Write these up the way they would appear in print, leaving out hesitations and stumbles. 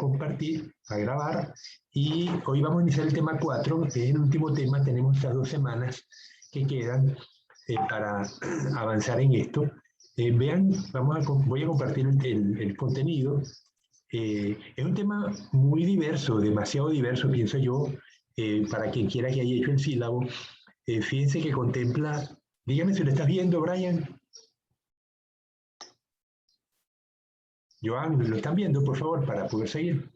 compartir, a grabar, y hoy vamos a iniciar el tema 4, que es el último tema. Tenemos estas 2 semanas que quedan para avanzar en esto. Vean, voy a compartir el contenido. Es un tema muy diverso, demasiado diverso, pienso yo, para quien quiera que haya hecho el sílabo. Fíjense que contempla, dígame si lo estás viendo, Brian. Joan, ¿lo están viendo, por favor, para poder seguir?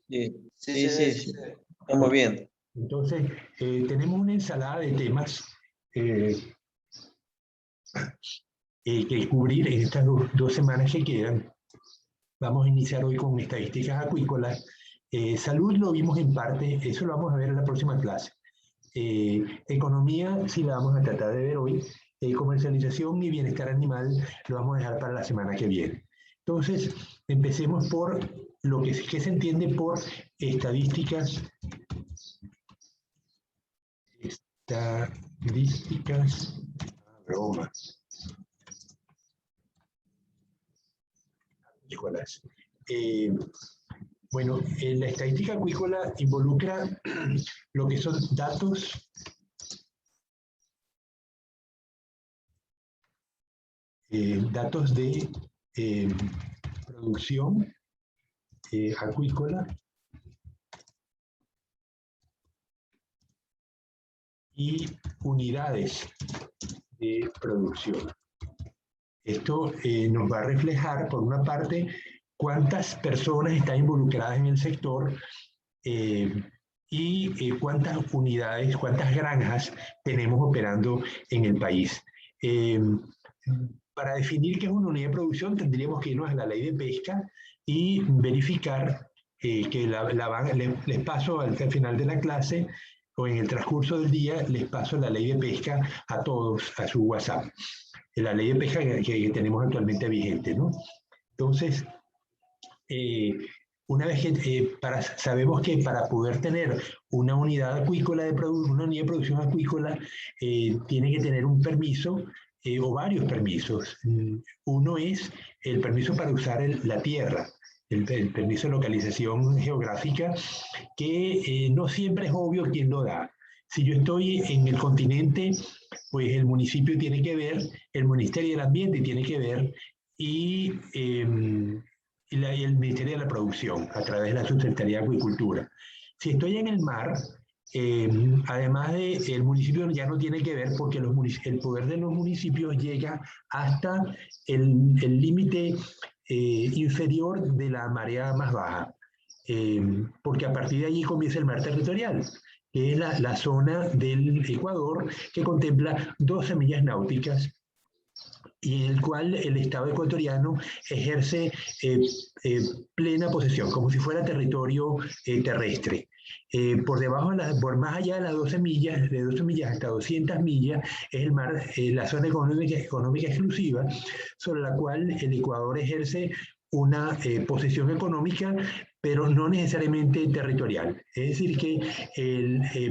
Sí, estamos viendo. Entonces, tenemos una ensalada de temas que cubrir en estas 2 semanas que quedan. Vamos a iniciar hoy con estadísticas acuícolas. Salud lo vimos en parte, eso lo vamos a ver en la próxima clase. Economía sí la vamos a tratar de ver hoy. Comercialización y bienestar animal lo vamos a dejar para la semana que viene. Entonces, empecemos por lo que se entiende por estadísticas. Bromas. Acuícolas. Bueno, la estadística acuícola involucra lo que son datos de producción acuícola y unidades de producción. Esto nos va a reflejar, por una parte, cuántas personas están involucradas en el sector y cuántas unidades, cuántas granjas tenemos operando en el país. Para definir qué es una unidad de producción, tendríamos que irnos a la ley de pesca y verificar que les paso al final de la clase o en el transcurso del día, les paso la ley de pesca a todos, a su WhatsApp. La ley de pesca que tenemos actualmente vigente, ¿no? Entonces, una vez que sabemos que para poder tener una unidad acuícola una unidad de producción acuícola, tiene que tener un permiso o varios permisos. Uno es el permiso para usar la tierra, el permiso de localización geográfica, que no siempre es obvio quién lo da. Si yo estoy en el continente, pues el municipio tiene que ver, el Ministerio del Ambiente tiene que ver, y el Ministerio de la Producción, a través de la Subsecretaría de Acuicultura. Si estoy en el mar, además el municipio ya no tiene que ver, porque el poder de los municipios llega hasta el límite inferior de la marea más baja, porque a partir de allí comienza el mar territorial, que es la zona del Ecuador que contempla 12 millas náuticas, y en el cual el Estado ecuatoriano ejerce plena posesión, como si fuera territorio terrestre. Por más allá de las 12 millas, de 12 millas hasta 200 millas, es el mar, la zona económica exclusiva, sobre la cual el Ecuador ejerce una posesión económica, pero no necesariamente territorial. Es decir, que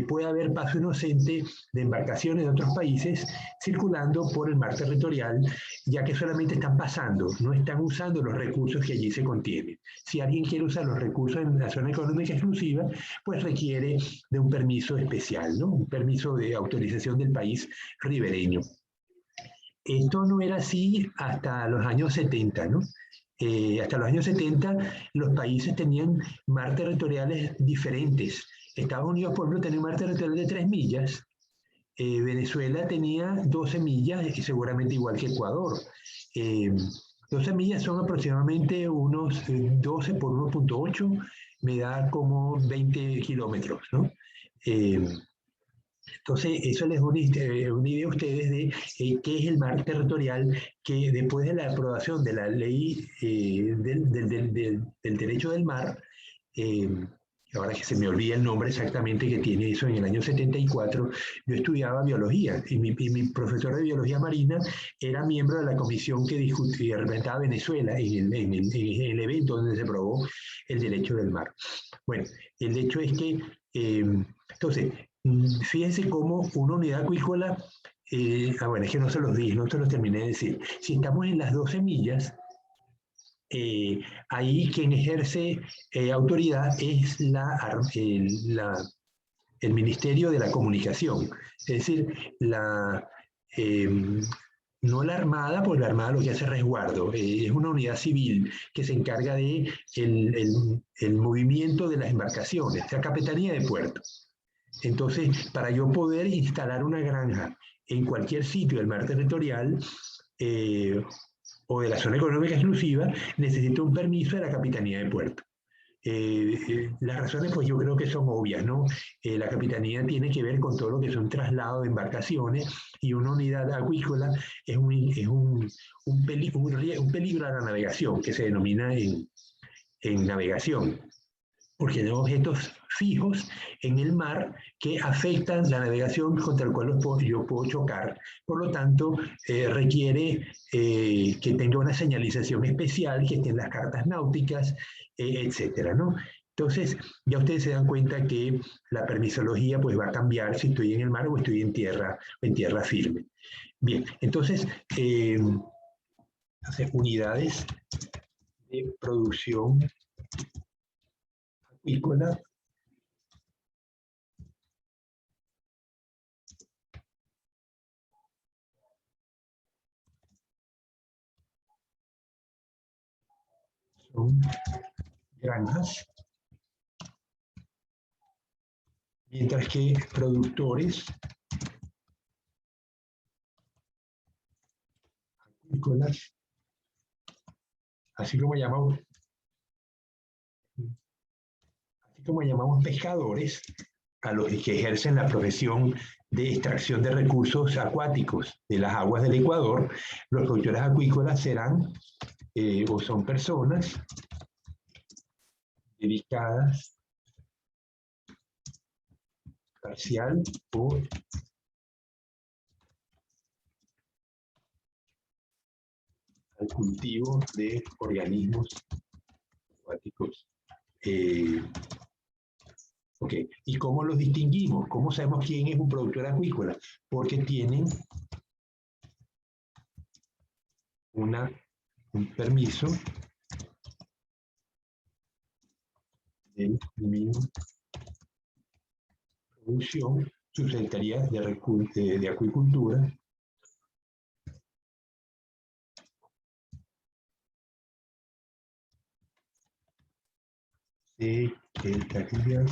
puede haber paso inocente de embarcaciones de otros países circulando por el mar territorial, ya que solamente están pasando, no están usando los recursos que allí se contienen. Si alguien quiere usar los recursos en la zona económica exclusiva, pues requiere de un permiso especial, ¿no? Un permiso de autorización del país ribereño. Esto no era así hasta los años 70, ¿no? Hasta los años 70 los países tenían mar territoriales diferentes. Estados Unidos, por ejemplo, tenía un mar territorial de 3 millas. Venezuela tenía 12 millas, y seguramente igual que Ecuador. 12 millas son aproximadamente unos 12 por 1.8, me da como 20 kilómetros, ¿no? Entonces, eso les da una idea a ustedes de qué es el mar territorial, que después de la aprobación de la ley del derecho del mar, ahora que se me olvida el nombre exactamente que tiene eso, en el año 74, yo estudiaba biología, y mi profesor de biología marina era miembro de la comisión que discutía, representaba a Venezuela en el evento donde se aprobó el derecho del mar. Bueno, el hecho es que, entonces, fíjense cómo una unidad acuícola, bueno, es que no se los dije, no se los terminé de decir. Si estamos en las 12 millas, ahí quien ejerce autoridad es el Ministerio de la Comunicación, es decir, no la Armada, porque la Armada lo que hace es resguardo, es una unidad civil que se encarga de el movimiento de las embarcaciones, la Capitanía de Puertos. Entonces, para yo poder instalar una granja en cualquier sitio del mar territorial o de la zona económica exclusiva, necesito un permiso de la Capitanía de Puerto. Las razones, pues yo creo que son obvias, ¿no? La Capitanía tiene que ver con todo lo que son traslados de embarcaciones y una unidad acuícola es un peligro a la navegación, que se denomina en navegación, porque hay objetos fijos en el mar que afectan la navegación contra el cual yo puedo chocar. Por lo tanto, requiere que tenga una señalización especial, que esté en las cartas náuticas, etcétera, ¿no? Entonces, ya ustedes se dan cuenta que la permisología pues, va a cambiar si estoy en el mar o estoy en tierra firme. Bien, entonces, unidades de producción acuícola son granjas, mientras que productores acuícolas, así como llamamos pescadores, a los que ejercen la profesión de extracción de recursos acuáticos de las aguas del Ecuador, los productores acuícolas serán o son personas dedicadas parcial o al cultivo de organismos acuáticos. Okay. ¿Y cómo los distinguimos? ¿Cómo sabemos quién es un productor acuícola? Porque tienen un permiso de producción, subsecretaría de acuicultura, secretaría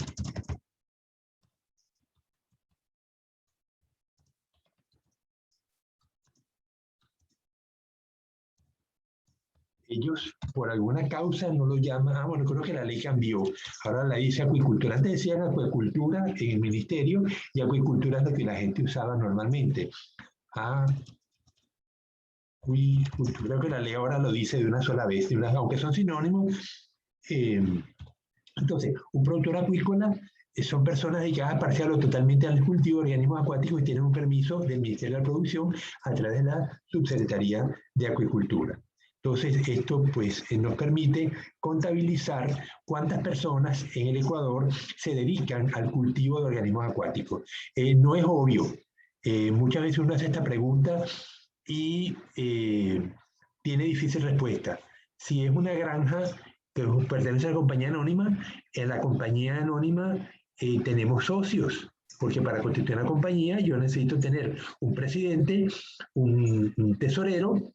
ellos por alguna causa no lo llaman, bueno, creo que la ley cambió, ahora la dice acuicultura, antes decían acuicultura en el ministerio y acuicultura es lo que la gente usaba normalmente. Acuicultura, creo que la ley ahora lo dice de una sola vez, aunque son sinónimos. Entonces, un productor acuícola son personas dedicadas parcial o totalmente al cultivo de organismos acuáticos y tienen un permiso del Ministerio de la Producción a través de la Subsecretaría de Acuicultura. Entonces, esto pues, nos permite contabilizar cuántas personas en el Ecuador se dedican al cultivo de organismos acuáticos. No es obvio. Muchas veces uno hace esta pregunta y tiene difícil respuesta. Si es una granja que pertenece a la compañía anónima, en la compañía anónima tenemos socios, porque para constituir una compañía yo necesito tener un presidente, un tesorero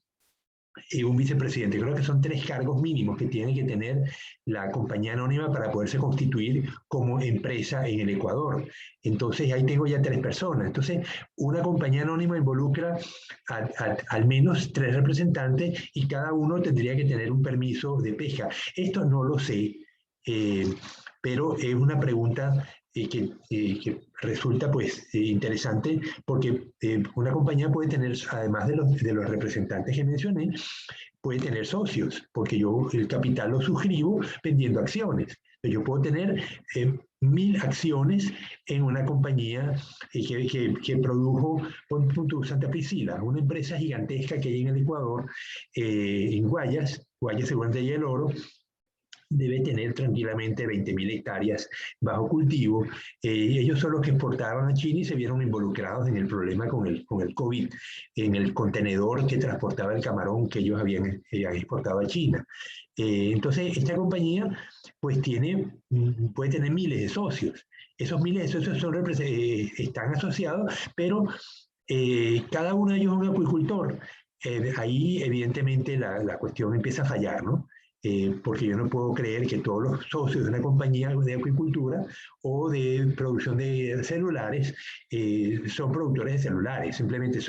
y un vicepresidente. Creo que son 3 cargos mínimos que tiene que tener la compañía anónima para poderse constituir como empresa en el Ecuador. Entonces ahí tengo ya 3 personas. Entonces una compañía anónima involucra al menos 3 representantes y cada uno tendría que tener un permiso de pesca. Esto no lo sé, pero es una pregunta que resulta pues interesante porque una compañía puede tener, además de los representantes que mencioné, puede tener socios, porque yo el capital lo suscribo vendiendo acciones. Yo puedo tener 1000 acciones en una compañía que produjo Santa Priscila, una empresa gigantesca que hay en el Ecuador, en Guayas seguramente hay el oro, debe tener tranquilamente 20.000 hectáreas bajo cultivo. Ellos son los que exportaban a China y se vieron involucrados en el problema con el COVID, en el contenedor que transportaba el camarón que ellos habían exportado a China. Entonces, esta compañía pues puede tener miles de socios. Esos miles de socios están asociados, pero cada uno de ellos es un acuicultor. Ahí, evidentemente, la cuestión empieza a fallar, ¿no? Porque yo no puedo creer que todos los socios de una compañía de acuicultura o de producción de celulares son productores de celulares, simplemente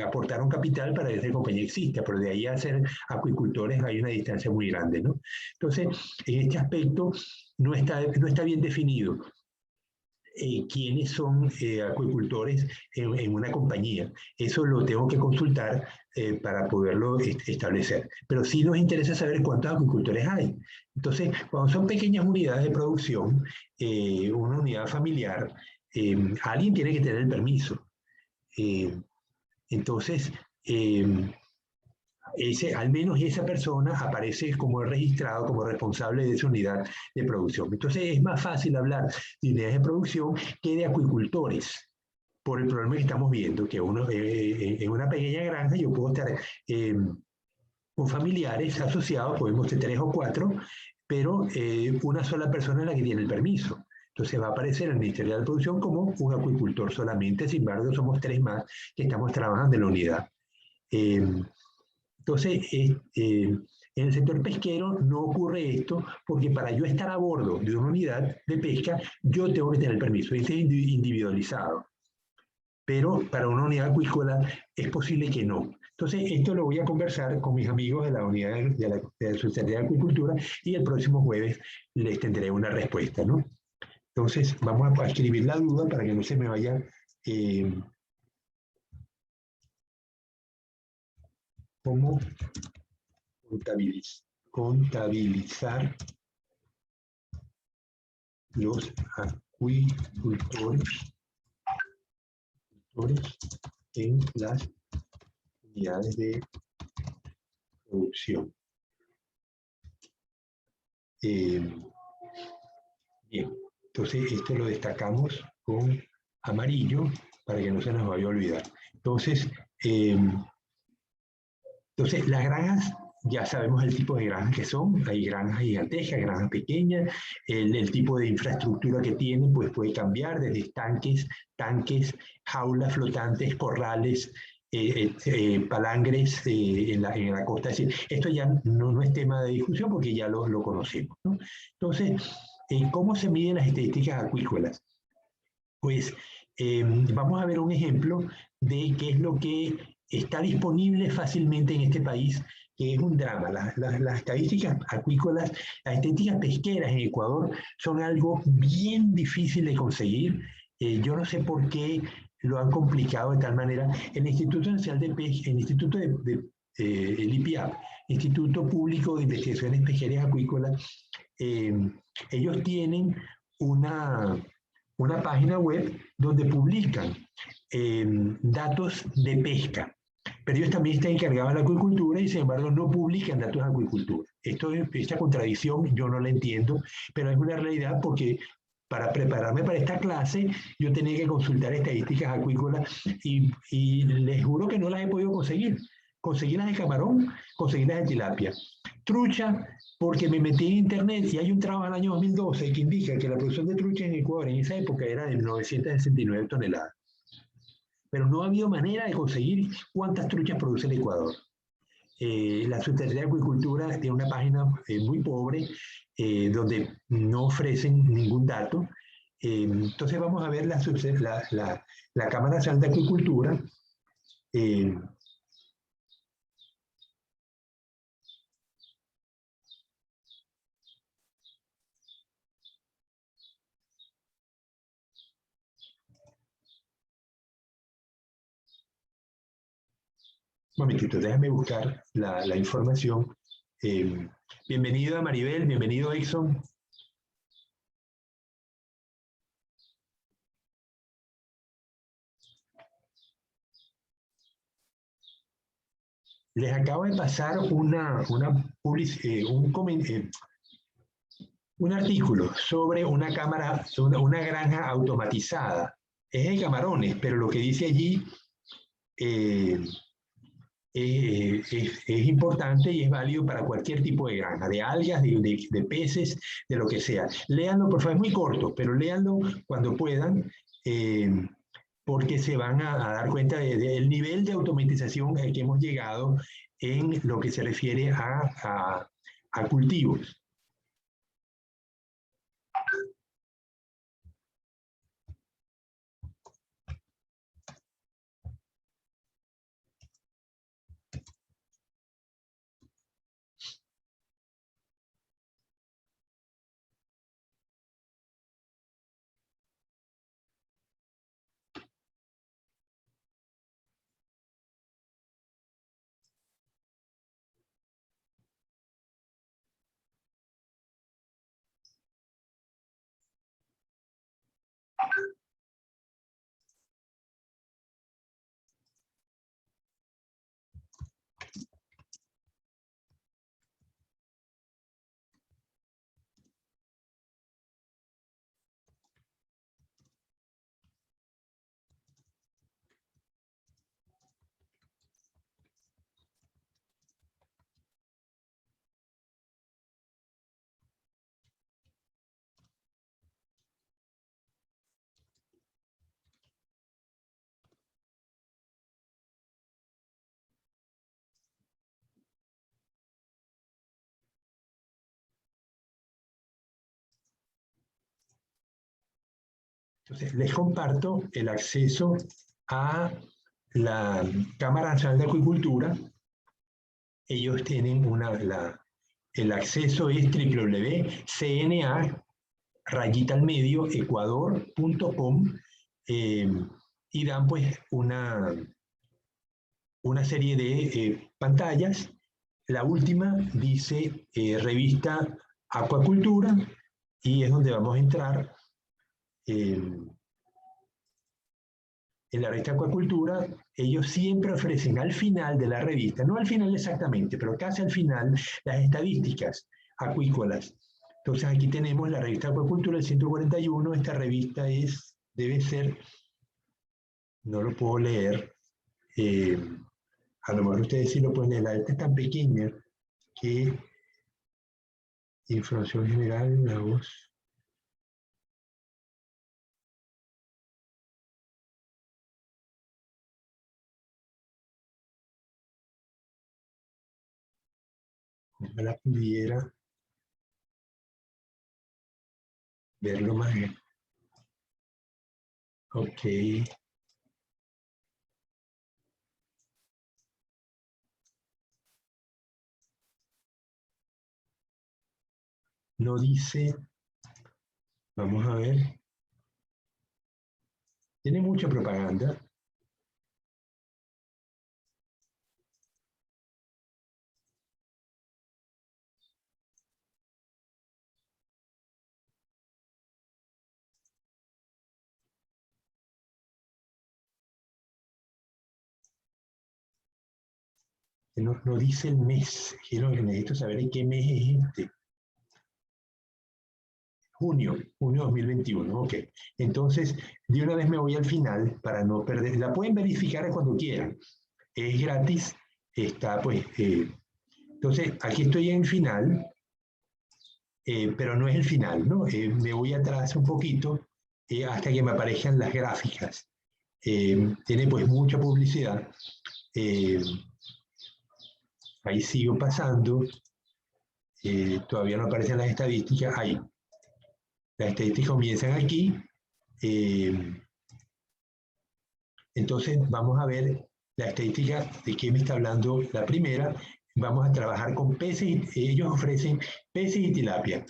aportaron capital para que esa compañía exista, pero de ahí a ser acuicultores hay una distancia muy grande, ¿no? Entonces, en este aspecto no está bien definido quiénes son acuicultores en una compañía. Eso lo tengo que consultar para poderlo establecer. Pero sí nos interesa saber cuántos acuicultores hay. Entonces, cuando son pequeñas unidades de producción, una unidad familiar, alguien tiene que tener el permiso. Entonces, al menos esa persona aparece como registrado, como responsable de esa unidad de producción. Entonces es más fácil hablar de unidades de producción que de acuicultores, por el problema que estamos viendo, que en una pequeña granja yo puedo estar con familiares asociados, podemos ser 3 o 4, pero una sola persona es la que tiene el permiso. Entonces va a aparecer el Ministerio de Producción como un acuicultor solamente, sin embargo somos 3 más que estamos trabajando en la unidad. Entonces, en el sector pesquero no ocurre esto porque para yo estar a bordo de una unidad de pesca, yo tengo que tener permiso. Este es individualizado. Pero para una unidad acuícola es posible que no. Entonces, esto lo voy a conversar con mis amigos de la unidad de la Secretaría de Acuicultura y el próximo jueves les tendré una respuesta, ¿no? Entonces, vamos a escribir la duda para que no se me vaya... ¿Cómo contabilizar los acuicultores en las unidades de producción? Bien, entonces esto lo destacamos con amarillo para que no se nos vaya a olvidar. Entonces las granjas, ya sabemos el tipo de granjas que son. Hay granjas gigantescas, granjas pequeñas. El tipo de infraestructura que tienen pues puede cambiar desde tanques, jaulas flotantes, corrales, palangres en la costa. Es decir, esto ya no es tema de discusión porque ya lo conocemos, ¿no? Entonces, ¿cómo se miden las estadísticas acuícolas? Pues vamos a ver un ejemplo de qué es lo que está disponible fácilmente en este país, que es un drama. Las estadísticas acuícolas, las estadísticas pesqueras en Ecuador son algo bien difícil de conseguir. Yo no sé por qué lo han complicado de tal manera. El Instituto Nacional de Pesca, el Instituto el IPIAP, Instituto Público de Investigaciones Pesqueras Acuícolas, ellos tienen una página web donde publican datos de pesca, pero ellos también están encargados de la acuicultura y sin embargo no publican datos de acuicultura. Esta contradicción yo no la entiendo, pero es una realidad porque para prepararme para esta clase yo tenía que consultar estadísticas acuícolas y les juro que no las he podido conseguir. Conseguí las de camarón, conseguí las de tilapia. Trucha, porque me metí en internet y hay un trabajo del año 2012 que indica que la producción de trucha en Ecuador en esa época era de 969 toneladas. Pero no ha habido manera de conseguir cuántas truchas produce el Ecuador. La Secretaría de Acuicultura tiene una página muy pobre donde no ofrecen ningún dato. Entonces vamos a ver la Cámara Nacional de Acuicultura. Un momentito, déjame buscar la información. Bienvenido a Maribel, bienvenido a Exxon. Les acabo de pasar un artículo sobre una granja automatizada. Es de camarones, pero lo que dice allí es importante y es válido para cualquier tipo de granja, de algas, de peces, de lo que sea. Léanlo, por favor, es muy corto, pero léanlo cuando puedan, porque se van a dar cuenta del nivel de automatización al que hemos llegado en lo que se refiere a cultivos. Entonces, les comparto el acceso a la Cámara Nacional de Acuicultura. Ellos tienen el acceso es www.cna-ecuador.com y dan pues una serie de pantallas. La última dice revista Acuacultura y es donde vamos a entrar. En la revista Acuacultura, ellos siempre ofrecen al final de la revista, no al final exactamente, pero casi al final, las estadísticas acuícolas. Entonces aquí tenemos la revista Acuacultura, el 141, esta revista debe ser, no lo puedo leer, a lo mejor ustedes sí lo pueden leer, la letra es tan pequeña que información general, la voz. Ojalá pudiera verlo más bien. Ok. No dice, vamos a ver, tiene mucha propaganda. No dice el mes, quiero que necesito saber en qué mes es este. Junio 2021, ok. Entonces, de una vez me voy al final para no perder. La pueden verificar cuando quieran. Es gratis, está pues. Entonces, aquí estoy en el final, pero no es el final, ¿no? Me voy atrás un poquito hasta que me aparezcan las gráficas. Tiene pues mucha publicidad. Ahí sigo pasando. Todavía no aparecen las estadísticas. Ahí. Las estadísticas comienzan aquí. Entonces vamos a ver la estadística de qué me está hablando la primera. Vamos a trabajar con peces. Ellos ofrecen peces y tilapia.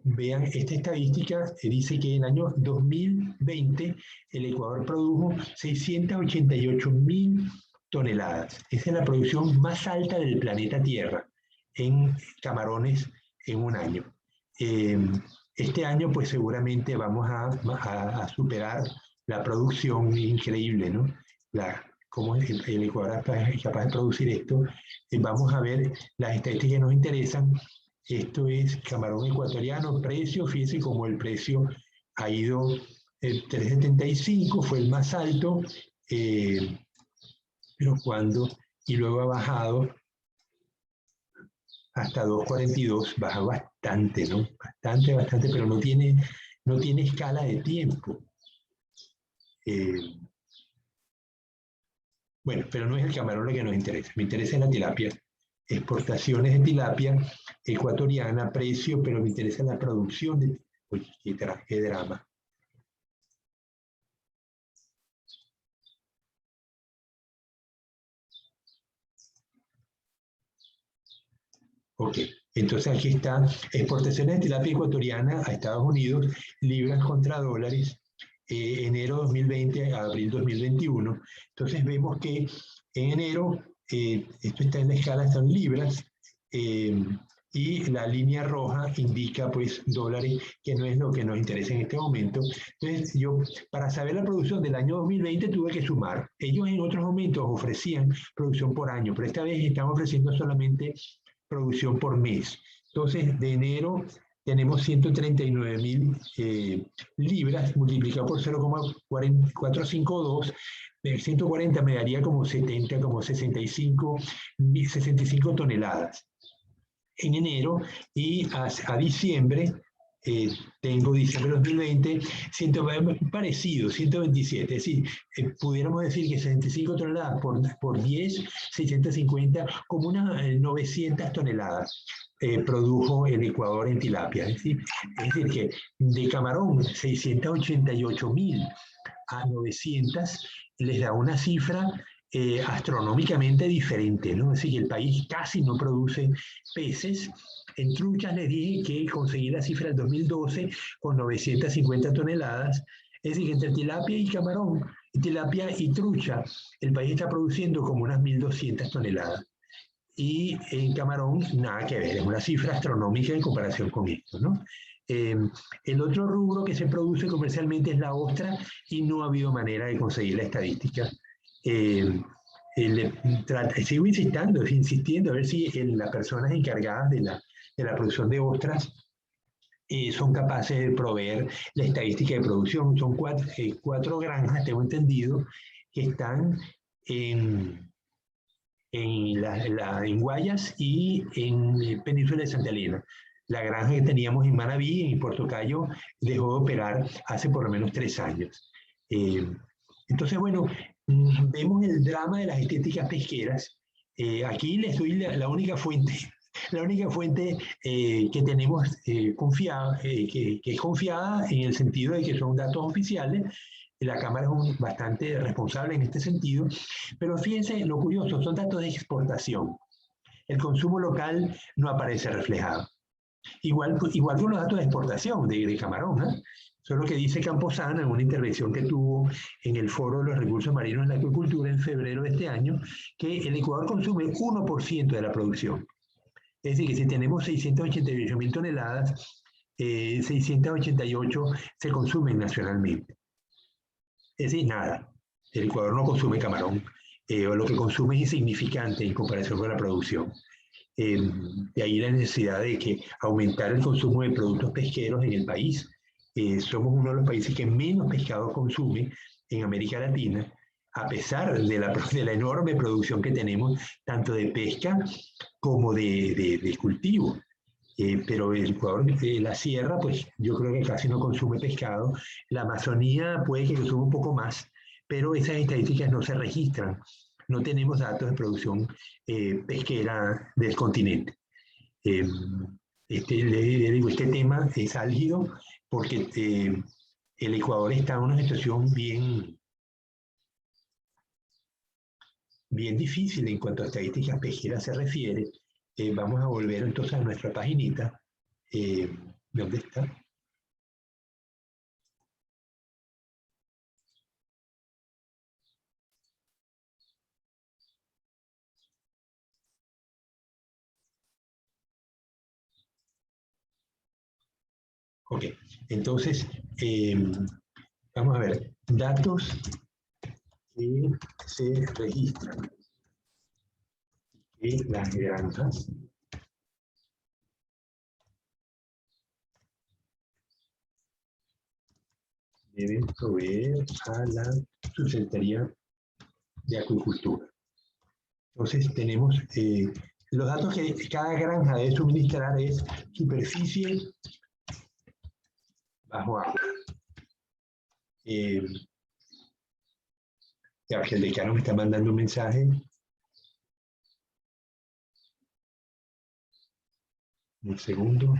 Vean, esta estadística dice que en el año 2020 el Ecuador produjo 688.000 toneladas. Esa es la producción más alta del planeta Tierra en camarones en un año. Este año pues seguramente vamos a superar la producción increíble, ¿no? Cómo el Ecuador es capaz de producir esto. Vamos a ver las estadísticas que nos interesan. Esto es camarón ecuatoriano, precio, fíjense cómo el precio ha ido, el 3.75 fue el más alto, pero cuando y luego ha bajado hasta 2,42, baja bastante, ¿no? Bastante, pero no tiene escala de tiempo. Bueno, pero no es el camarón lo que nos interesa. Me interesa la tilapia. Exportaciones de tilapia ecuatoriana, precio, pero me interesa la producción de... Uy, qué drama. Ok, entonces aquí está, exportaciones de tilapia ecuatoriana a Estados Unidos, libras contra dólares, enero 2020 a abril 2021. Entonces vemos que en enero, esto está en la escala, están libras, y la línea roja indica pues dólares, que no es lo que nos interesa en este momento. Entonces yo, para saber la producción del año 2020 tuve que sumar. Ellos en otros momentos ofrecían producción por año, pero esta vez están ofreciendo solamente producción por mes. Entonces, de enero tenemos 139.000 libras multiplicado por 0,452. 140 me daría como 70, como 65 toneladas en enero, y a diciembre, tengo diciembre de 2020, parecido, 127, es decir, pudiéramos decir que 65 toneladas por 10, 650, como unas 900 toneladas produjo el Ecuador en tilapia. Es decir, que de camarón 688.000 a 900 les da una cifra astronómicamente diferente, ¿no? Es decir, que el país casi no produce peces. En truchas les dije que conseguí la cifra del 2012 con 950 toneladas. Es decir, que entre tilapia y camarón, tilapia y trucha, el país está produciendo como unas 1.200 toneladas. Y en camarón, nada que ver, es una cifra astronómica en comparación con esto, ¿no? El otro rubro que se produce comercialmente es la ostra, y no ha habido manera de conseguir la estadística. Sigo insistiendo a ver si las personas encargadas de la producción de ostras son capaces de proveer la estadística de producción. Son cuatro granjas, tengo entendido, que están en Guayas y en Península de Santa Elena. La granja que teníamos en Manabí, en Puerto Cayo, dejó de operar hace por lo menos 3 años. Entonces, bueno, vemos el drama de las estéticas pesqueras. Aquí les doy la única fuente, que tenemos confiada, que es confiada en el sentido de que son datos oficiales. La Cámara es bastante responsable en este sentido, pero fíjense lo curioso, son datos de exportación. El consumo local no aparece reflejado. Igual con los datos de exportación de camarón, ¿eh? Eso es lo que dice Camposana en una intervención que tuvo en el Foro de los Recursos Marinos en la Acuicultura en febrero de este año, que el Ecuador consume 1% de la producción. Es decir, que si tenemos 688.000 toneladas, 688 se consumen nacionalmente. Es decir, nada. El Ecuador no consume camarón, o lo que consume es insignificante en comparación con la producción. De ahí la necesidad de que aumentar el consumo de productos pesqueros en el país. Somos uno de los países que menos pescado consume en América Latina, a pesar de la enorme producción que tenemos, tanto de pesca como de cultivo. Pero el Ecuador, la sierra, pues yo creo que casi no consume pescado. La Amazonía puede que consuma un poco más, pero esas estadísticas no se registran. No tenemos datos de producción pesquera del continente. Este tema es álgido porque el Ecuador está en una situación bien difícil en cuanto a estadísticas pesqueras se refiere. Vamos a volver entonces a nuestra paginita. ¿Dónde está? Ok, entonces, vamos a ver, datos que se registran en las granjas. Deben proveer a la Subsecretaría de Acuicultura. Entonces tenemos los datos que cada granja debe suministrar es superficie bajo agua. Ya que el decano me está mandando un mensaje. Un segundo.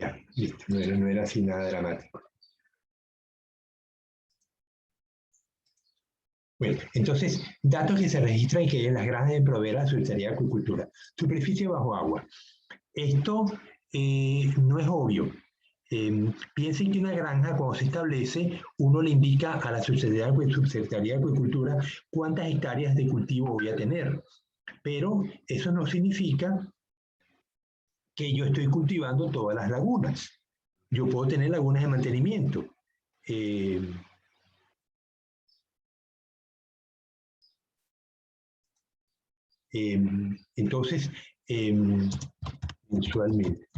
Ya, listo, no era así nada dramático. Bueno, entonces, datos que se registran que en las granjas de Provera, Secretaría de Acuicultura. Superficie bajo agua. Esto no es obvio. Piensen que una granja, cuando se establece, uno le indica a la Subsecretaría de Acuicultura cuántas hectáreas de cultivo voy a tener. Pero eso no significa que yo estoy cultivando todas las lagunas. Yo puedo tener lagunas de mantenimiento. Entonces, mensualmente.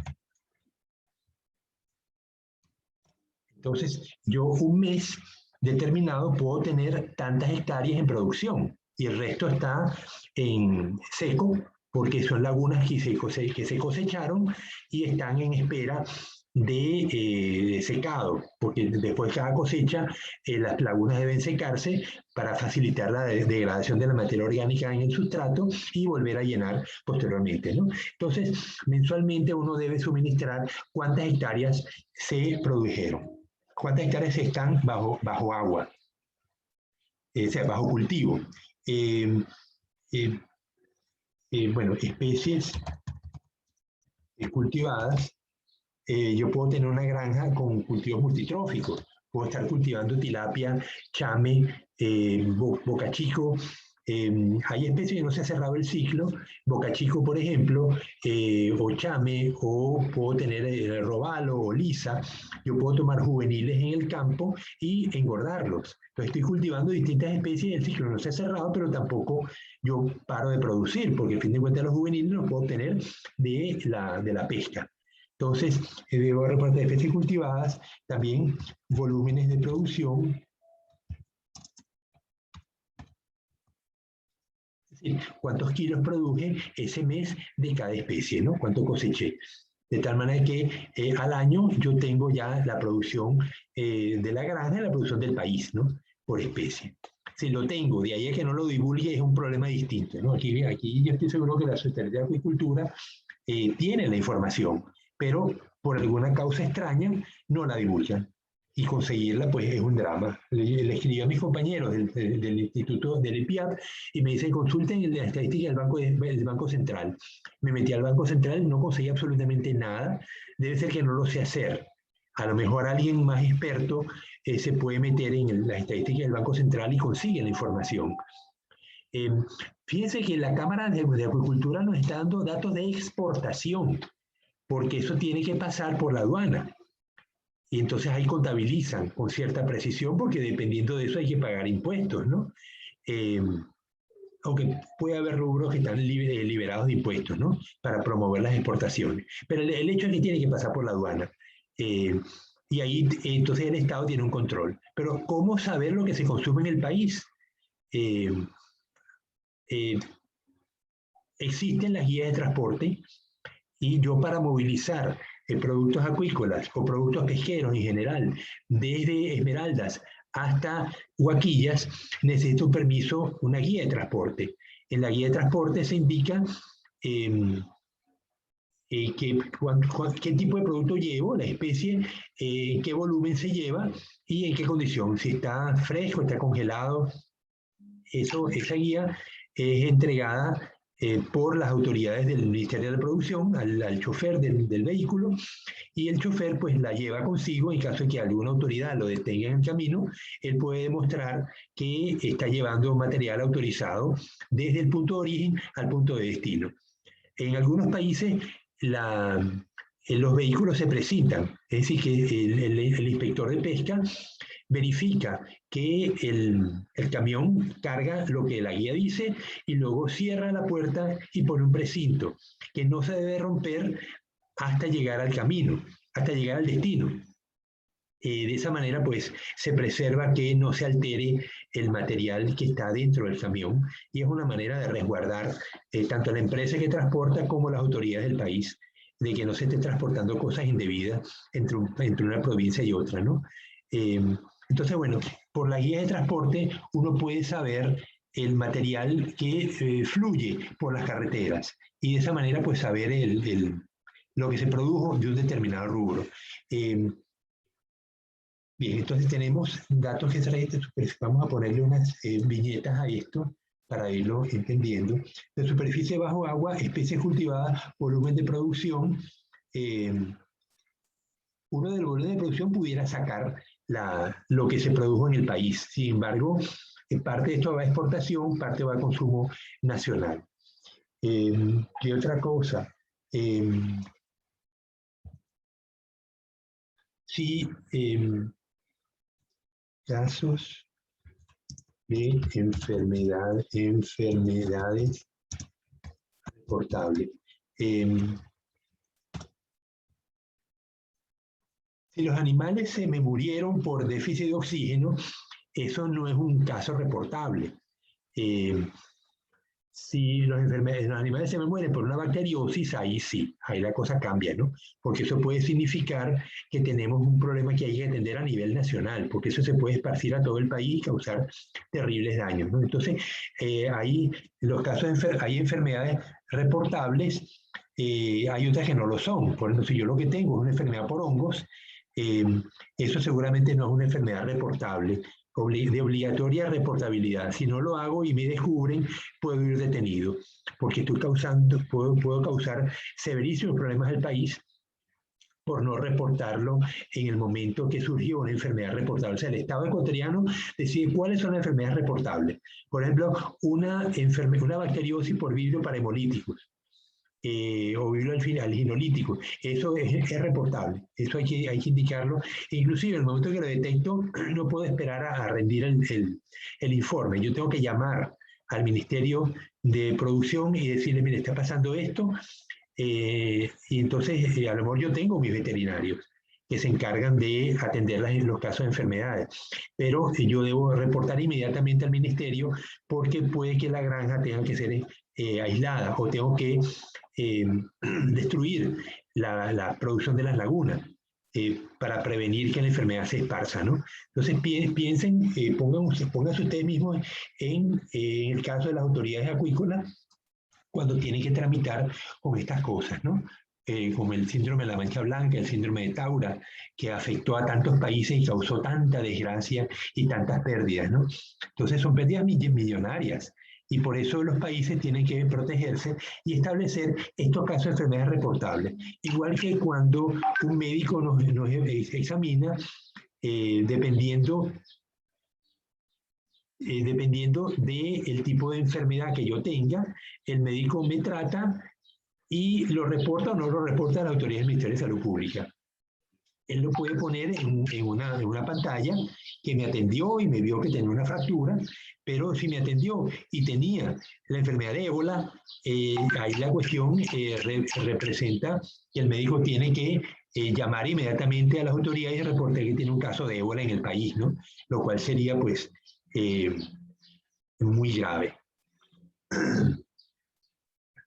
Entonces, yo un mes determinado puedo tener tantas hectáreas en producción y el resto está en seco porque son lagunas que se cosecharon y están en espera de secado, porque después de cada cosecha las lagunas deben secarse para facilitar la degradación de la materia orgánica en el sustrato y volver a llenar posteriormente, ¿no? Entonces, mensualmente uno debe suministrar cuántas hectáreas se produjeron, cuántas hectáreas están bajo agua, o sea, bajo cultivo. Bueno, especies cultivadas. Yo puedo tener una granja con cultivos multitróficos. Puedo estar cultivando tilapia, chame, bocachico. Hay especies que no se ha cerrado el ciclo. Bocachico, por ejemplo, o chame, o puedo tener robalo o lisa. Yo puedo tomar juveniles en el campo y engordarlos. Entonces estoy cultivando distintas especies. El ciclo no se ha cerrado, pero tampoco yo paro de producir, porque al fin de cuentas los juveniles los puedo obtener de la pesca. Entonces, debo reportar especies cultivadas, también volúmenes de producción, es decir, cuántos kilos produje ese mes de cada especie, ¿no? Cuánto coseché. De tal manera que al año yo tengo ya la producción de la granja y la producción del país, ¿no? Por especie. Si lo tengo, de ahí a que no lo divulgue es un problema distinto, ¿no? Aquí yo estoy seguro que la Secretaría de Acuicultura tiene la información, pero por alguna causa extraña no la divulgan. Y conseguirla, pues, es un drama. Le escribí a mis compañeros del Instituto del IPIAP y me dice, consulten la estadística del Banco Central. Me metí al Banco Central, no conseguí absolutamente nada. Debe ser que no lo sé hacer. A lo mejor alguien más experto se puede meter en la estadística del Banco Central y consigue la información. Fíjense que la Cámara de Acuicultura nos está dando datos de exportación, porque eso tiene que pasar por la aduana. Y entonces ahí contabilizan con cierta precisión, porque dependiendo de eso hay que pagar impuestos, ¿no? Aunque puede haber rubros que están liberados de impuestos, ¿no? Para promover las exportaciones. Pero el hecho es que tiene que pasar por la aduana. Y ahí entonces el Estado tiene un control. Pero ¿cómo saber lo que se consume en el país? Existen las guías de transporte Y yo para movilizar productos acuícolas o productos pesqueros en general, desde esmeraldas hasta huaquillas, necesito un permiso, una guía de transporte. En la guía de transporte se indica qué tipo de producto llevo, la especie, qué volumen se lleva y en qué condición, si está fresco, está congelado. Esa guía es entregada por las autoridades del Ministerio de Producción al chofer del vehículo, y el chofer pues la lleva consigo en caso de que alguna autoridad lo detenga en el camino. Él puede demostrar que está llevando material autorizado desde el punto de origen al punto de destino. En algunos países los vehículos se precintan, es decir, que el inspector de pesca verifica que el camión carga lo que la guía dice y luego cierra la puerta y pone un precinto que no se debe romper hasta llegar al camino, hasta llegar al destino. De esa manera, pues, se preserva que no se altere el material que está dentro del camión, y es una manera de resguardar tanto la empresa que transporta como las autoridades del país, de que no se esté transportando cosas indebidas entre una provincia y otra, ¿no? Entonces, bueno, por la guía de transporte uno puede saber el material que fluye por las carreteras, y de esa manera, pues, saber lo que se produjo de un determinado rubro. Bien, entonces tenemos datos que trae, vamos a ponerle unas viñetas a esto para irlo entendiendo. De superficie bajo agua, especies cultivadas, volumen de producción. Uno del volumen de producción pudiera sacar lo que se produjo en el país. Sin embargo, parte de esto va a exportación, parte va a consumo nacional. ¿Qué otra cosa? Sí, casos de enfermedades reportables. Si los animales se me murieron por déficit de oxígeno, eso no es un caso reportable. Si los animales se me mueren por una bacteriosis, ahí sí, ahí la cosa cambia, ¿no? Porque eso puede significar que tenemos un problema que hay que atender a nivel nacional, porque eso se puede esparcir a todo el país y causar terribles daños, ¿no? Entonces, hay enfermedades reportables, hay otras que no lo son. Por ejemplo, si yo lo que tengo es una enfermedad por hongos, eso seguramente no es una enfermedad reportable, de obligatoria reportabilidad. Si no lo hago y me descubren, puedo ir detenido, porque puedo causar severísimos problemas al país por no reportarlo en el momento que surgió una enfermedad reportable. O sea, el Estado ecuatoriano decide cuáles son las enfermedades reportables. Por ejemplo, una bacteriosis por vidrio para hemolíticos. O vidrio alginolítico, eso es reportable, eso hay que indicarlo. Inclusive en el momento que lo detecto, no puedo esperar a rendir el informe. Yo tengo que llamar al Ministerio de Producción y decirle, mire, está pasando esto, y entonces a lo mejor yo tengo mis veterinarios que se encargan de atender los casos de enfermedades, pero yo debo reportar inmediatamente al ministerio, porque puede que la granja tenga que ser aislada, o tengo que destruir la producción de las lagunas para prevenir que la enfermedad se esparza, ¿no? Entonces piensen, pónganse ustedes mismos en el caso de las autoridades acuícolas cuando tienen que tramitar con estas cosas, ¿no? Como el síndrome de la mancha blanca, el síndrome de Taura, que afectó a tantos países y causó tanta desgracia y tantas pérdidas, ¿no? Entonces son pérdidas millonarias, y por eso los países tienen que protegerse y establecer estos casos de enfermedades reportables. Igual que cuando un médico nos examina, dependiendo del tipo de enfermedad que yo tenga, el médico me trata y lo reporta o no lo reporta a la Autoridad del Ministerio de Salud Pública. Él lo puede poner en una pantalla que me atendió y me vio que tenía una fractura, pero si me atendió y tenía la enfermedad de ébola, ahí la cuestión representa que el médico tiene que llamar inmediatamente a las autoridades y reportar que tiene un caso de ébola en el país, ¿no? Lo cual sería, pues, muy grave.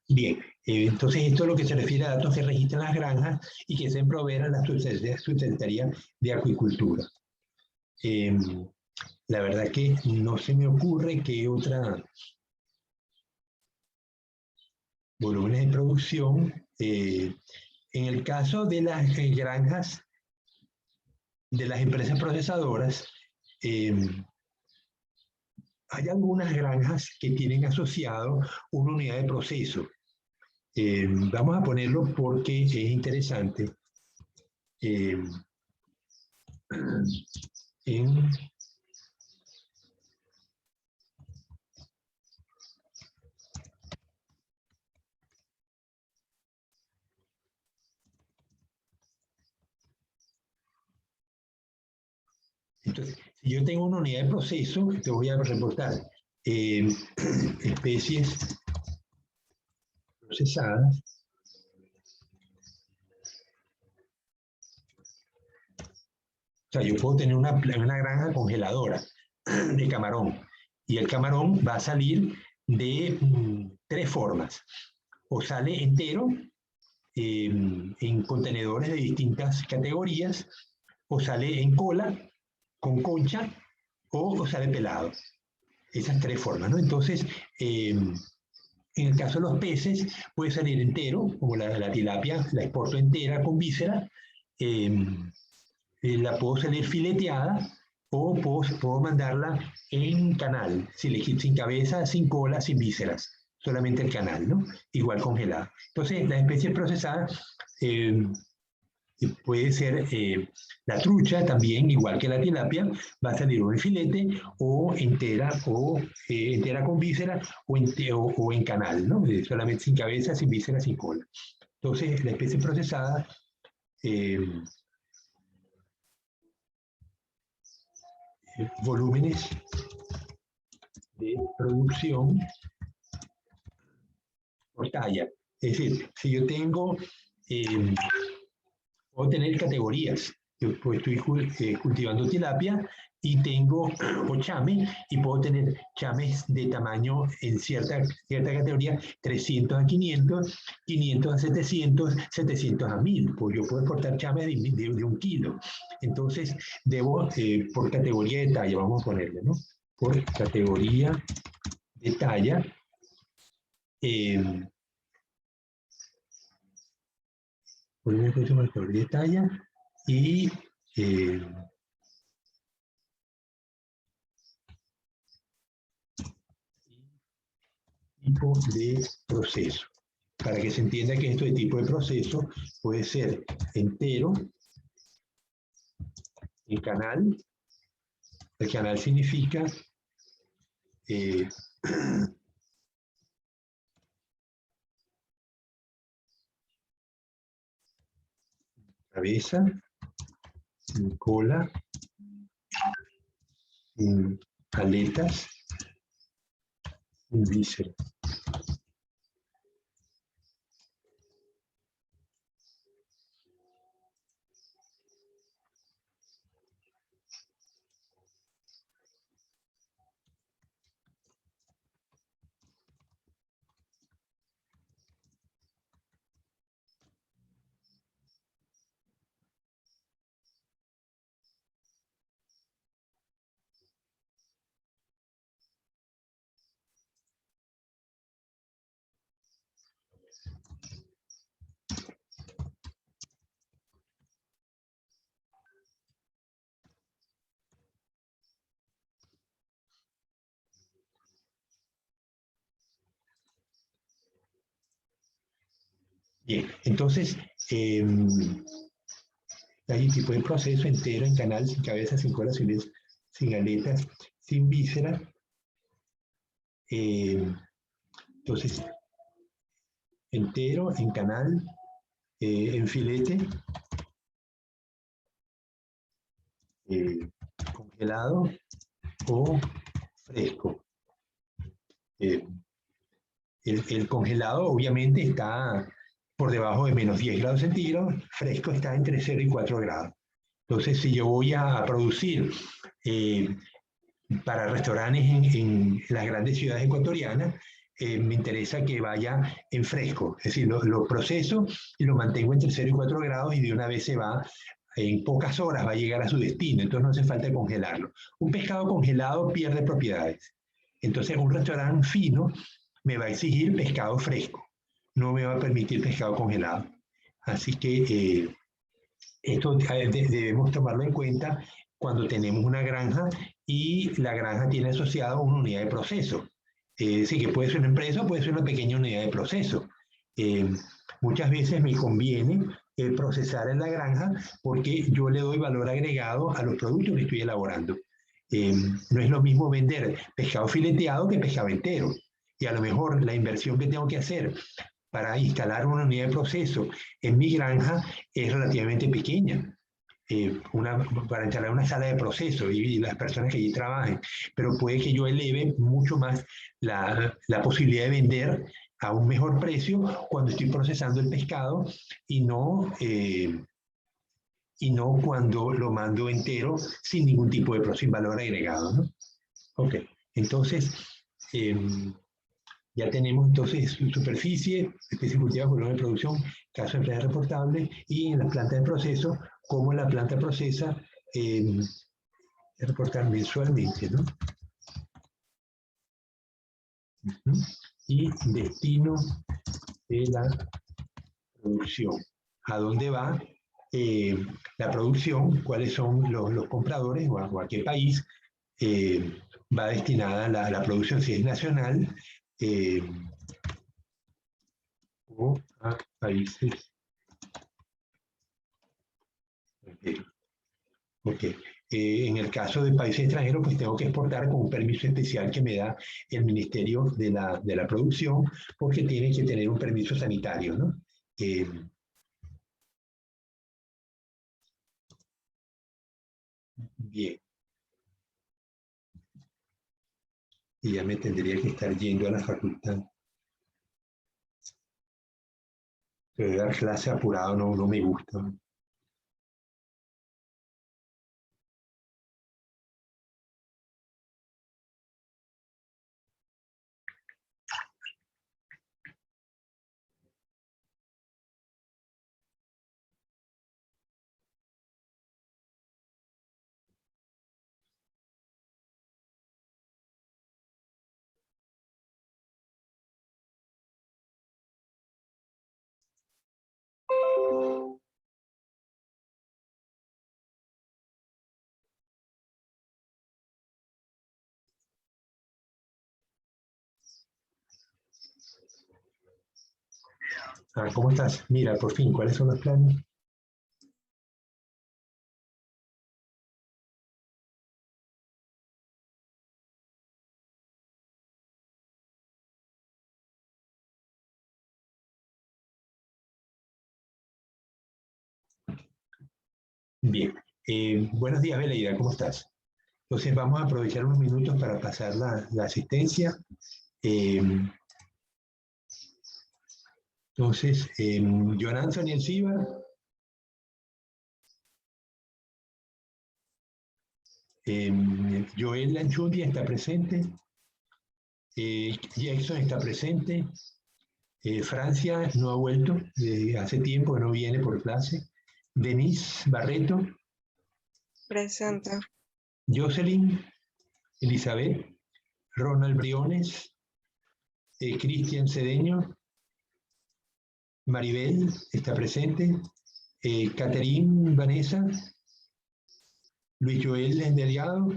Bien, Entonces, esto es lo que se refiere a datos que registran las granjas y que se proveer a la Subsecretaría de Acuicultura. La verdad que no se me ocurre qué otra volúmenes de producción. En el caso de las granjas, de las empresas procesadoras, hay algunas granjas que tienen asociado una unidad de proceso. Vamos a ponerlo porque es interesante. Entonces, si yo tengo una unidad de proceso, te voy a reportar especies procesadas. O sea, yo puedo tener una granja congeladora de camarón. Y el camarón va a salir de 3 formas. O sale entero en contenedores de distintas categorías, o sale en cola, con concha, o sale pelado. Esas 3 formas, ¿no? Entonces, en el caso de los peces, puede salir entero, como la tilapia, la exporto entera con víscera, la puedo salir fileteada, o puedo mandarla en canal, sin cabeza, sin cola, sin vísceras, solamente el canal, ¿no? Igual congelada. Entonces, las especies procesadas puede ser la trucha también, igual que la tilapia, va a salir o en filete o entera con víscera o en canal, ¿no? Solamente sin cabeza, sin víscera, sin cola. Entonces, la especie procesada volúmenes de producción por talla. Es decir, si yo tengo, puedo tener categorías. Yo pues, estoy cultivando tilapia y tengo o chame, y puedo tener chames de tamaño en cierta categoría, 300 a 500, 500 a 700, 700 a 1000. Pues yo puedo exportar chames de 1 kilo. Entonces, debo, por categoría de talla, vamos a ponerle, ¿no? Por categoría de talla, volumen de categoría de talla y tipo de proceso. Para que se entienda que esto de tipo de proceso puede ser entero, en canal. El canal significa cabeza, sin cola, sin aletas, sin vísceras. Bien, entonces, hay tipo de proceso entero, en canal, sin cabeza, sin cola, sin aletas, sin víscera. Entonces, entero, en canal, en filete, congelado o fresco. El congelado obviamente está por debajo de menos 10 grados centígrados, fresco está entre 0 y 4 grados. Entonces, si yo voy a producir para restaurantes en las grandes ciudades ecuatorianas, me interesa que vaya en fresco. Es decir, lo proceso y lo mantengo entre 0 y 4 grados y de una vez se va, en pocas horas va a llegar a su destino, entonces no hace falta congelarlo. Un pescado congelado pierde propiedades. Entonces un restaurante fino me va a exigir pescado fresco, no me va a permitir pescado congelado. Así que esto debemos tomarlo en cuenta cuando tenemos una granja y la granja tiene asociado una unidad de proceso. Sí, que puede ser una empresa o puede ser una pequeña unidad de proceso. Muchas veces me conviene procesar en la granja porque yo le doy valor agregado a los productos que estoy elaborando. No es lo mismo vender pescado fileteado que pescado entero. Y a lo mejor la inversión que tengo que hacer para instalar una unidad de proceso en mi granja es relativamente pequeña. Para instalar una sala de proceso y las personas que allí trabajen, pero puede que yo eleve mucho más la posibilidad de vender a un mejor precio cuando estoy procesando el pescado y no cuando lo mando entero sin ningún tipo sin valor agregado, ¿no? Ok, entonces ya tenemos entonces superficie, especie cultivada, volumen de producción, caso de empresa reportable y en la planta de proceso, cómo la planta procesa, reportar mensualmente, ¿no? Y destino de la producción. ¿A dónde va la producción? ¿Cuáles son los compradores o a qué país va destinada la producción? Si es nacional o a países. Okay. En el caso de países extranjeros, pues tengo que exportar con un permiso especial que me da el Ministerio de la Producción, porque tiene que tener un permiso sanitario, ¿no? Bien. Y ya me tendría que estar yendo a la facultad. Pero dar clase apurado no me gusta. Ah, ¿cómo estás? Mira, por fin, ¿cuáles son los planes? Bien. Buenos días, Beleida, ¿cómo estás? Entonces vamos a aprovechar unos minutos para pasar la asistencia. Entonces, John Anthony Enciba, Joel Lanchundi está presente, Jackson está presente, Francia no ha vuelto, hace tiempo que no viene por clase, Denise Barreto, Presente. Jocelyn, Elizabeth, Ronald Briones, Cristian Cedeño, Maribel está presente, Caterín Vanessa, Luis Joel Delgado.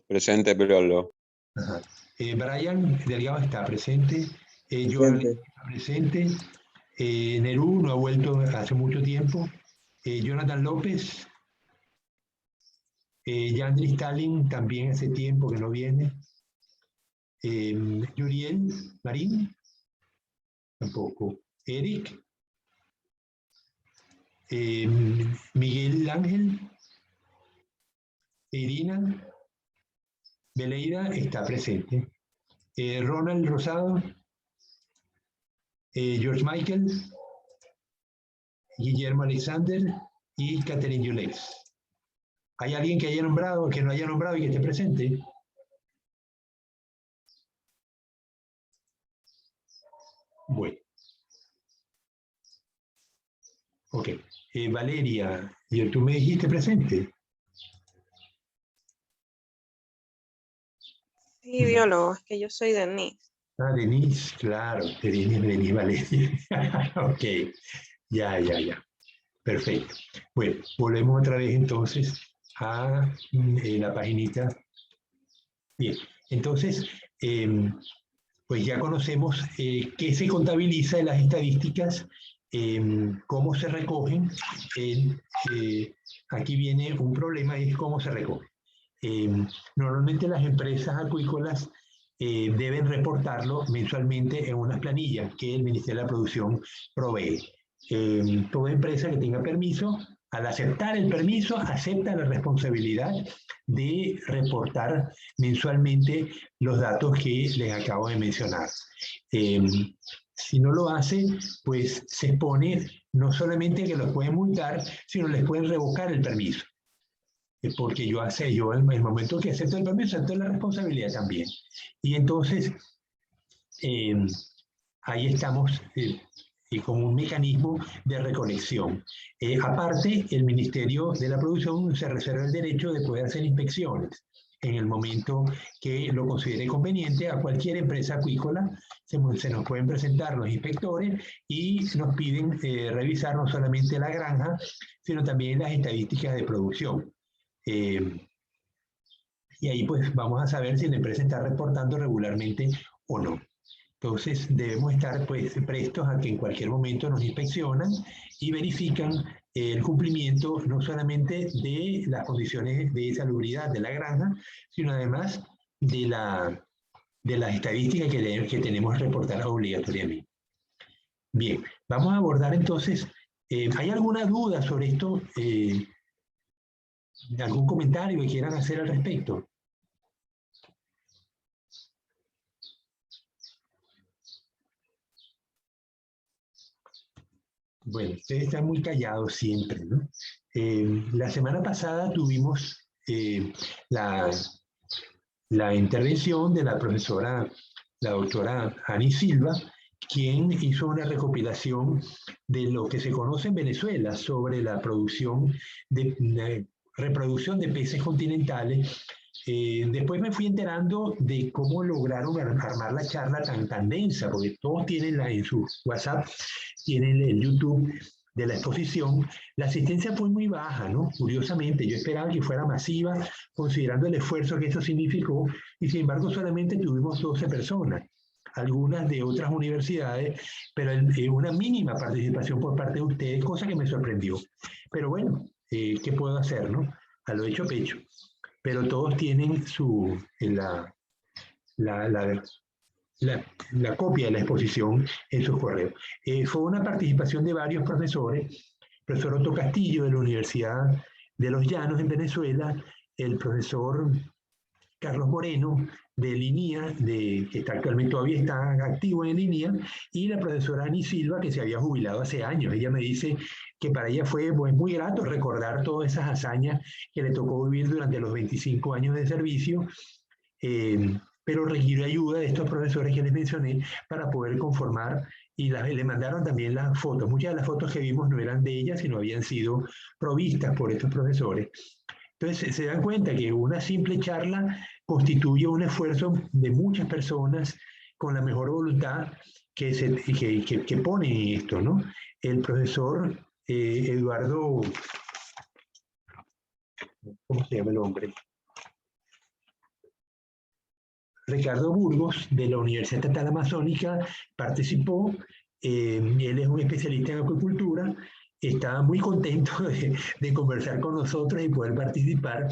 Presente, Pirolo. Brian Delgado está presente, Joan está presente, Nerú no ha vuelto hace mucho tiempo, Jonathan López, Yandri Stalin también hace tiempo que no viene, Yuriel Marín, tampoco, Eric, Miguel Ángel, Irina, Beleida está presente, Ronald Rosado, George Michael, Guillermo Alexander y Catherine Yulex. ¿Hay alguien que haya nombrado, que no haya nombrado y que esté presente? Bueno. Ok. Valeria, ¿y tú me dijiste presente? Sí, biólogo, es que yo soy Denise. Ah, Denise, claro, Denise Valeria. Ok, ya. Perfecto. Bueno, volvemos otra vez entonces a la paginita. Bien, entonces, pues ya conocemos qué se contabiliza en las estadísticas, cómo se recogen. Aquí viene un problema, es cómo se recoge. Normalmente las empresas acuícolas deben reportarlo mensualmente en unas planillas que el Ministerio de la Producción provee. Toda empresa que tenga permiso, al aceptar el permiso, acepta la responsabilidad de reportar mensualmente los datos que les acabo de mencionar. Si no lo hace, pues se expone no solamente que los pueden multar, sino les pueden revocar el permiso. Porque yo en el momento que acepto el permiso, acepto la responsabilidad también. Y entonces, ahí estamos como un mecanismo de recolección. Aparte, el Ministerio de la Producción se reserva el derecho de poder hacer inspecciones en el momento que lo considere conveniente. A cualquier empresa acuícola se nos pueden presentar los inspectores y nos piden revisar no solamente la granja, sino también las estadísticas de producción. Y ahí pues vamos a saber si la empresa está reportando regularmente o no. Entonces debemos estar pues prestos a que en cualquier momento nos inspeccionan y verifican el cumplimiento no solamente de las condiciones de salubridad de la granja, sino además de las estadísticas que tenemos que reportar obligatoriamente. Bien, vamos a abordar entonces, ¿hay alguna duda sobre esto? ¿Algún comentario que quieran hacer al respecto? Bueno, ustedes están muy callados siempre, ¿no? La semana pasada tuvimos la intervención de la profesora, la doctora Ani Silva, quien hizo una recopilación de lo que se conoce en Venezuela sobre la producción de reproducción de peces continentales. Después me fui enterando de cómo lograron armar la charla tan densa, porque todos tienen en su WhatsApp, tienen el YouTube de la exposición. La asistencia fue muy baja, ¿no? Curiosamente, yo esperaba que fuera masiva, considerando el esfuerzo que eso significó, y sin embargo solamente tuvimos 12 personas, algunas de otras universidades, pero una mínima participación por parte de ustedes, cosa que me sorprendió. Pero bueno, ¿qué puedo hacer, no? A lo hecho pecho. Pero todos tienen la copia de la exposición en sus correos. Fue una participación de varios profesores, el profesor Otto Castillo de la Universidad de los Llanos en Venezuela, el profesor Carlos Moreno de Linía, que actualmente todavía está activo en Linía, y la profesora Ani Silva, que se había jubilado hace años. Ella me dice que para ella fue muy grato recordar todas esas hazañas que le tocó vivir durante los 25 años de servicio, pero requirió ayuda de estos profesores que les mencioné para poder conformar, y le mandaron también las fotos. Muchas de las fotos que vimos no eran de ella, sino habían sido provistas por estos profesores. Entonces se dan cuenta que una simple charla constituye un esfuerzo de muchas personas con la mejor voluntad que ponen en esto, ¿no? El profesor Eduardo, ¿cómo se llama el hombre? Ricardo Burgos, de la Universidad Estatal Amazónica, participó. Él es un especialista en acuicultura. Estaba muy contento de conversar con nosotros y poder participar,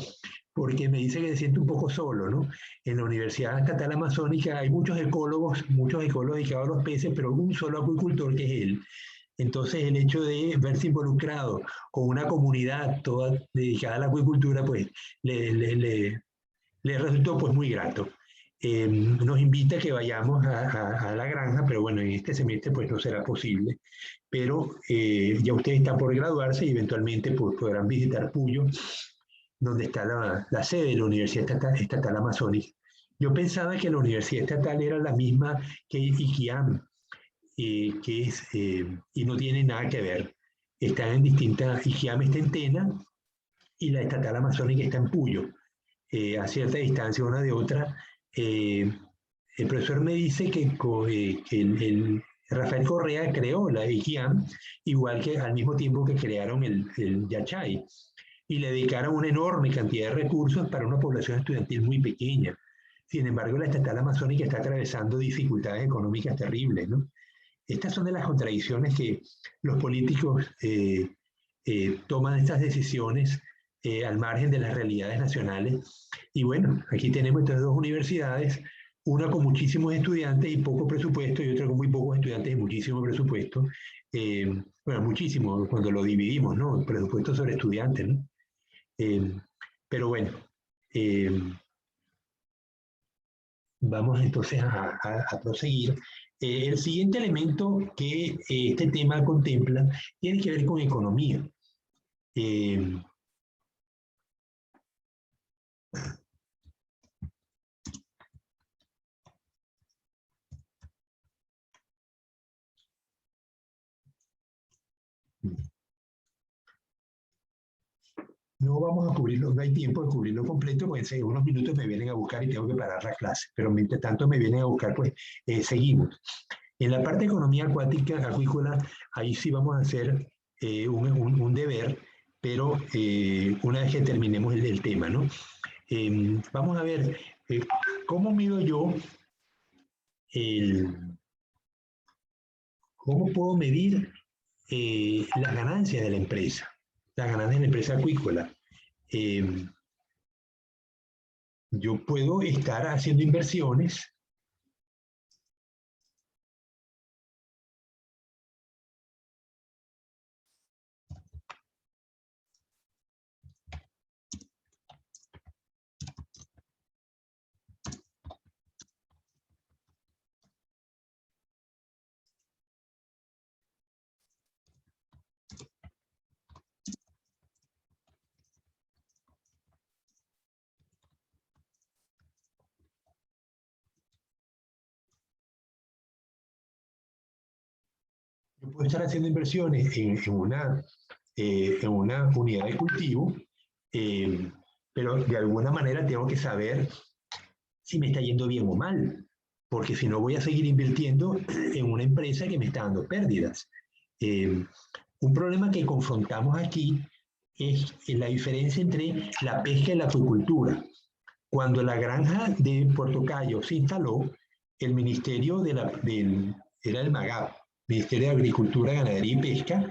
porque me dice que se siente un poco solo, ¿no? En la Universidad Estatal Amazónica hay muchos ecólogos dedicados a los peces, pero un solo acuicultor que es él. Entonces el hecho de verse involucrado con una comunidad toda dedicada a la acuicultura, pues le resultó pues muy grato. Nos invita a que vayamos a la granja, pero bueno, en este semestre pues no será posible. Pero ya ustedes están por graduarse y eventualmente pues, podrán visitar Puyo, donde está la sede de la Universidad Estatal Amazónica. Yo pensaba que la Universidad Estatal era la misma que Iquiam, y no tiene nada que ver. Están en distintas, IGIAM está en Tena y la estatal amazónica está en Puyo, a cierta distancia una de otra. El profesor me dice que Rafael Correa creó la IGIAM, igual que al mismo tiempo que crearon el Yachay, y le dedicaron una enorme cantidad de recursos para una población estudiantil muy pequeña. Sin embargo, la estatal amazónica está atravesando dificultades económicas terribles, ¿no? Estas son de las contradicciones que los políticos toman estas decisiones al margen de las realidades nacionales. Y bueno, aquí tenemos estas dos universidades, una con muchísimos estudiantes y poco presupuesto, y otra con muy pocos estudiantes y muchísimo presupuesto. Bueno, muchísimo cuando lo dividimos, ¿no? El presupuesto sobre estudiantes, ¿no? Pero bueno, vamos entonces a proseguir. El siguiente elemento que este tema contempla tiene que ver con economía. No vamos a cubrirlo, no hay tiempo de cubrirlo completo, porque en unos minutos me vienen a buscar y tengo que parar la clase, pero mientras tanto me vienen a buscar, pues seguimos. En la parte de economía acuática, acuícola, ahí sí vamos a hacer un deber, pero una vez que terminemos el tema, ¿no? Vamos a ver cómo mido yo cómo puedo medir las ganancias de la empresa. Las ganancias de la empresa acuícola. Yo puedo estar haciendo inversiones yo puedo estar haciendo inversiones en una unidad de cultivo, pero de alguna manera tengo que saber si me está yendo bien o mal, porque si no voy a seguir invirtiendo en una empresa que me está dando pérdidas. Un problema que confrontamos aquí es la diferencia entre la pesca y la acuicultura. Cuando la granja de Puerto Cayo se instaló, el ministerio era el MAGAP, Ministerio de Agricultura, Ganadería y Pesca,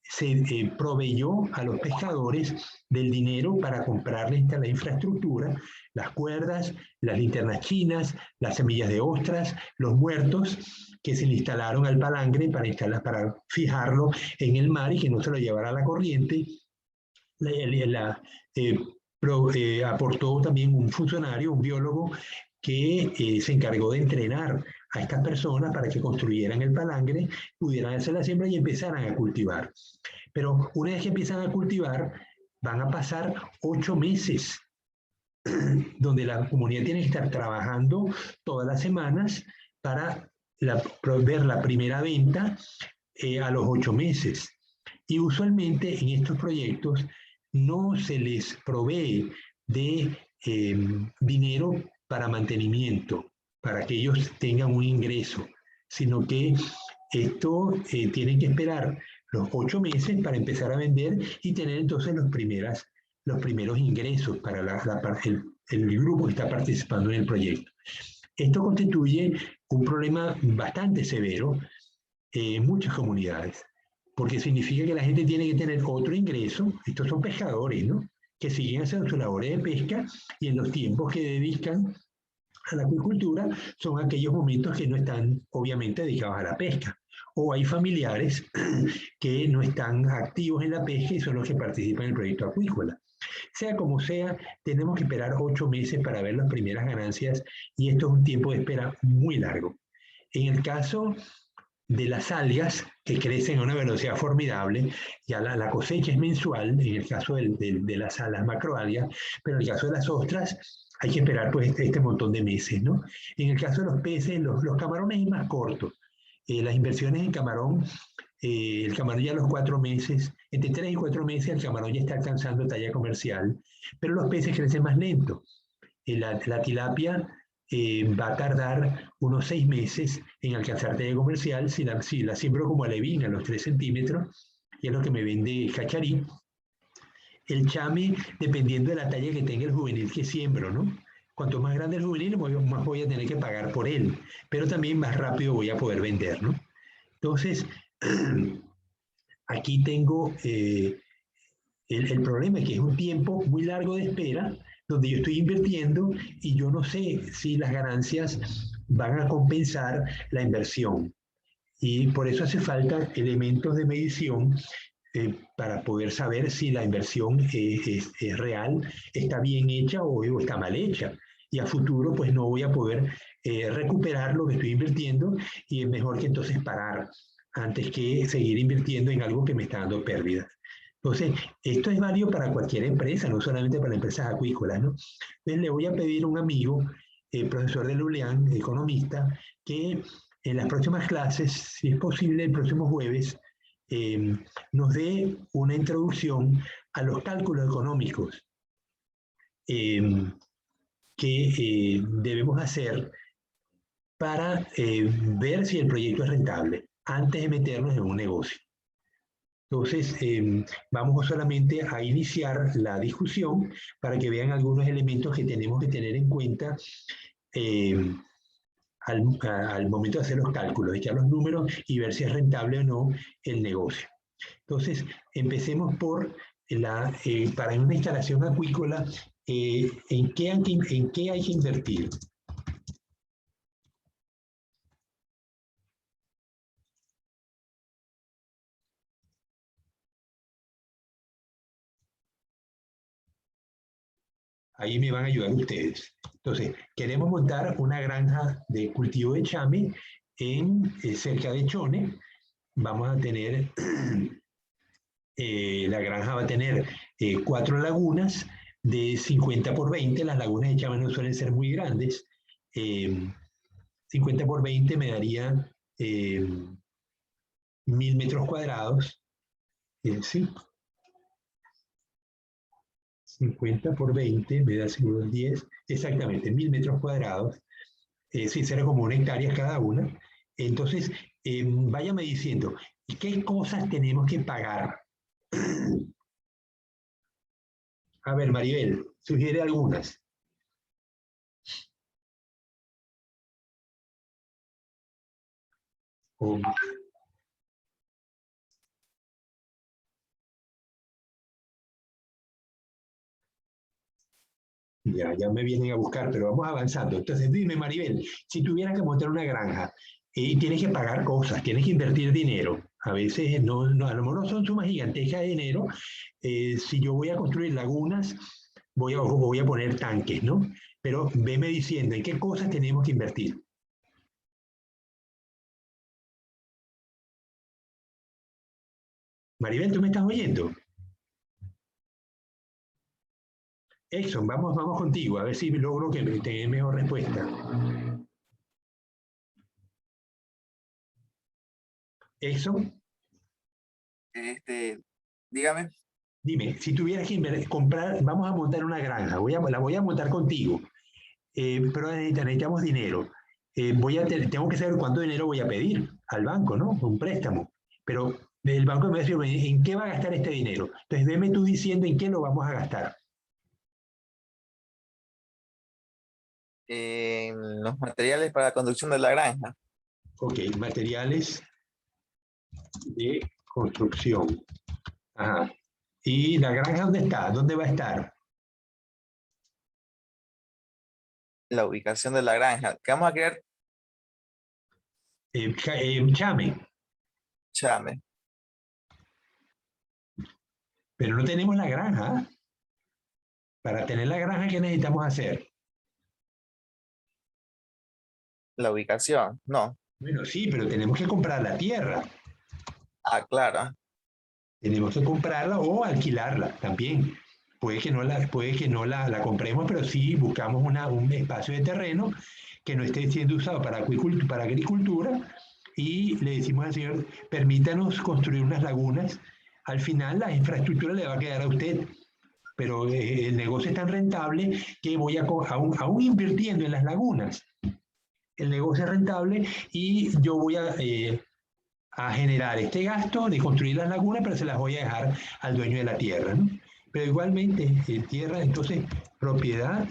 se proveyó a los pescadores del dinero para comprarles la infraestructura, las cuerdas, las linternas chinas, las semillas de ostras, los muertos que se le instalaron al palangre para fijarlo en el mar y que no se lo llevara a la corriente. Aportó también un funcionario, un biólogo, que se encargó de entrenar a estas personas para que construyeran el palangre, pudieran hacer la siembra y empezaran a cultivar. Pero una vez que empiezan a cultivar, van a pasar 8 meses donde la comunidad tiene que estar trabajando todas las semanas para ver la primera venta a los 8 meses. Y usualmente en estos proyectos no se les provee de dinero para mantenimiento, para que ellos tengan un ingreso, sino que esto tienen que esperar los 8 meses para empezar a vender y tener entonces los primeros ingresos para el grupo que está participando en el proyecto. Esto constituye un problema bastante severo en muchas comunidades, porque significa que la gente tiene que tener otro ingreso. Estos son pescadores, ¿no?, que siguen haciendo sus labores de pesca y en los tiempos que dedican a la acuicultura son aquellos momentos que no están obviamente dedicados a la pesca. O hay familiares que no están activos en la pesca y son los que participan en el proyecto acuícola. Sea como sea, tenemos que esperar 8 meses para ver las primeras ganancias y esto es un tiempo de espera muy largo. En el caso de las algas, que crecen a una velocidad formidable, ya la cosecha es mensual, en el caso de las macroalgas, pero en el caso de las ostras hay que esperar pues este montón de meses, ¿no? En el caso de los peces, los camarones es más corto. las inversiones en camarón, el camarón ya a los 4 meses, entre 3 y 4 meses el camarón ya está alcanzando talla comercial, pero los peces crecen más lento. La tilapia va a tardar unos 6 meses en alcanzar talla comercial si la siembro como alevín a los 3 centímetros, y es lo que me vende Cacharí. El chame, dependiendo de la talla que tenga el juvenil que siembro, ¿no? Cuanto más grande el juvenil, más voy a tener que pagar por él, pero también más rápido voy a poder vender, ¿no? Entonces, aquí tengo el problema es que es un tiempo muy largo de espera donde yo estoy invirtiendo y yo no sé si las ganancias van a compensar la inversión. Y por eso hace falta elementos de medición para poder saber si la inversión es real, está bien hecha o está mal hecha. Y a futuro pues no voy a poder recuperar lo que estoy invirtiendo y es mejor que entonces parar antes que seguir invirtiendo en algo que me está dando pérdidas. Entonces, esto es válido para cualquier empresa, no solamente para empresas acuícolas, ¿no? Entonces, le voy a pedir a un amigo, profesor de Luleán, economista, que en las próximas clases, si es posible, el próximo jueves, nos dé una introducción a los cálculos económicos que debemos hacer para ver si el proyecto es rentable antes de meternos en un negocio. Entonces, vamos solamente a iniciar la discusión para que vean algunos elementos que tenemos que tener en cuenta al momento de hacer los cálculos, echar los números y ver si es rentable o no el negocio. Entonces, empecemos por para una instalación acuícola, ¿en qué hay que invertir? Ahí me van a ayudar ustedes. Entonces, queremos montar una granja de cultivo de chame cerca de Chone. Vamos a tener, la granja va a tener 4 lagunas de 50 por 20. Las lagunas de chame no suelen ser muy grandes. 50 por 20 me daría 1000 metros cuadrados. ¿Sí? 50 por 20 me da seguro 10, exactamente 1000 metros cuadrados, sí, será como 1 hectárea cada una. Entonces, váyame diciendo, ¿qué cosas tenemos que pagar? A ver, Maribel, sugiere algunas. Ya me vienen a buscar, pero vamos avanzando. Entonces, dime, Maribel, si tuvieras que montar una granja y tienes que pagar cosas, tienes que invertir dinero, a veces a lo mejor no son sumas gigantescas de dinero. Si yo voy a construir lagunas, voy a poner tanques, ¿no? Pero veme diciendo, ¿en qué cosas tenemos que invertir? Maribel, ¿tú me estás oyendo? Exxon, vamos contigo, a ver si logro que me tenga mejor respuesta. Exxon. Dígame. Dime, si tuvieras que comprar, vamos a montar una granja, la voy a montar contigo, pero necesitamos dinero. Tengo que saber cuánto dinero voy a pedir al banco, ¿no? Un préstamo. Pero el banco me va a decir, ¿en qué va a gastar este dinero? Entonces, veme tú diciendo en qué lo vamos a gastar. Los materiales para la construcción de la granja. Ok, materiales de construcción. Ajá. ¿Y la granja dónde está? ¿Dónde va a estar? La ubicación de la granja. ¿Qué vamos a crear? Chame. Chame. Pero no tenemos la granja. Para tener la granja, ¿qué necesitamos hacer? La ubicación, no. Bueno, sí, pero tenemos que comprar la tierra. Ah, claro. Tenemos que comprarla o alquilarla también. Puede que no la compremos, pero sí buscamos un espacio de terreno que no esté siendo usado para agricultura y le decimos al señor, permítanos construir unas lagunas. Al final la infraestructura le va a quedar a usted, pero el negocio es tan rentable que voy aún invirtiendo en las lagunas. El negocio es rentable y yo voy a generar este gasto de construir las lagunas, pero se las voy a dejar al dueño de la tierra, ¿no? Pero igualmente, tierra, entonces, propiedad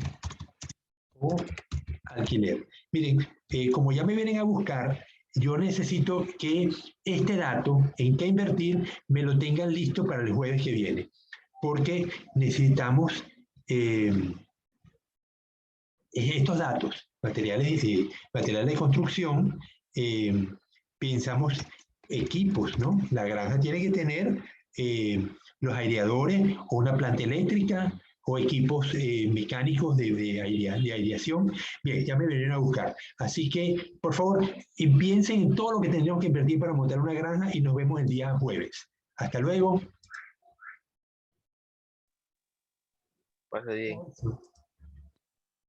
o alquiler. Miren, como ya me vienen a buscar, yo necesito que este dato, en qué invertir, me lo tengan listo para el jueves que viene, porque necesitamos estos datos, materiales de construcción, pensamos equipos, ¿no? La granja tiene que tener los aireadores o una planta eléctrica o equipos mecánicos de aireación. Bien, ya me vinieron a buscar. Así que, por favor, piensen en todo lo que tendríamos que invertir para montar una granja y nos vemos el día jueves. Hasta luego. Pues,